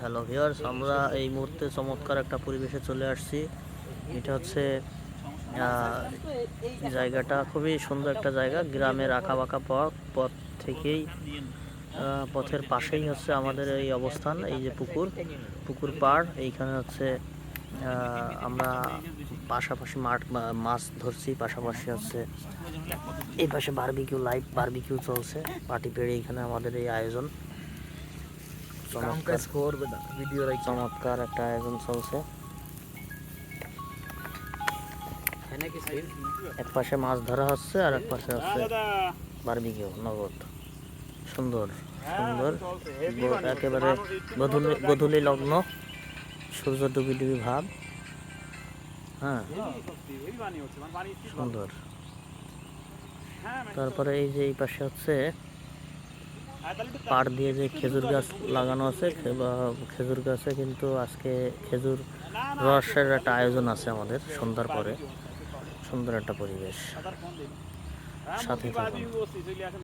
Hello viewers, আমরা এই মুহূর্তে চমৎকার একটা পরিবেশে চলে আসছি। এটা হচ্ছে জায়গাটা খুবই সুন্দর একটা জায়গা। গ্রামের আঁকাবাঁকা পথ থেকেই পথের পাশেই হচ্ছে আমাদের এই অবস্থান। এই যে পুকুর পাড়, এইখানে হচ্ছে আমরা পাশাপাশি মাছ ধরছি, পাশাপাশি হচ্ছে এই পাশে লাইভ বারবিকিউ চলছে। পার্টি পেড়ে এইখানে আমাদের এই আয়োজন, চমৎকার একটা আয়োজন চলছে। এক পাশে মাছ ধরা হচ্ছে আর এক পাশে হচ্ছে বারবিকিউ নগদ। সুন্দর সুন্দর, একেবারে গধূলি লগ্ন, সূর্য ডুবি ডুবি ভাব। হ্যাঁ, সুন্দর। তারপরে এই যে এই পাশে হচ্ছে পাড় দিয়ে যে খেজুর গাছ লাগানো আছে, খেজুর গাছে কিন্তু আজকে খেজুর রসের একটা আয়োজন আছে আমাদের সন্ধ্যার পরে। সুন্দর একটা পরিবেশ, সাথে থাকুন।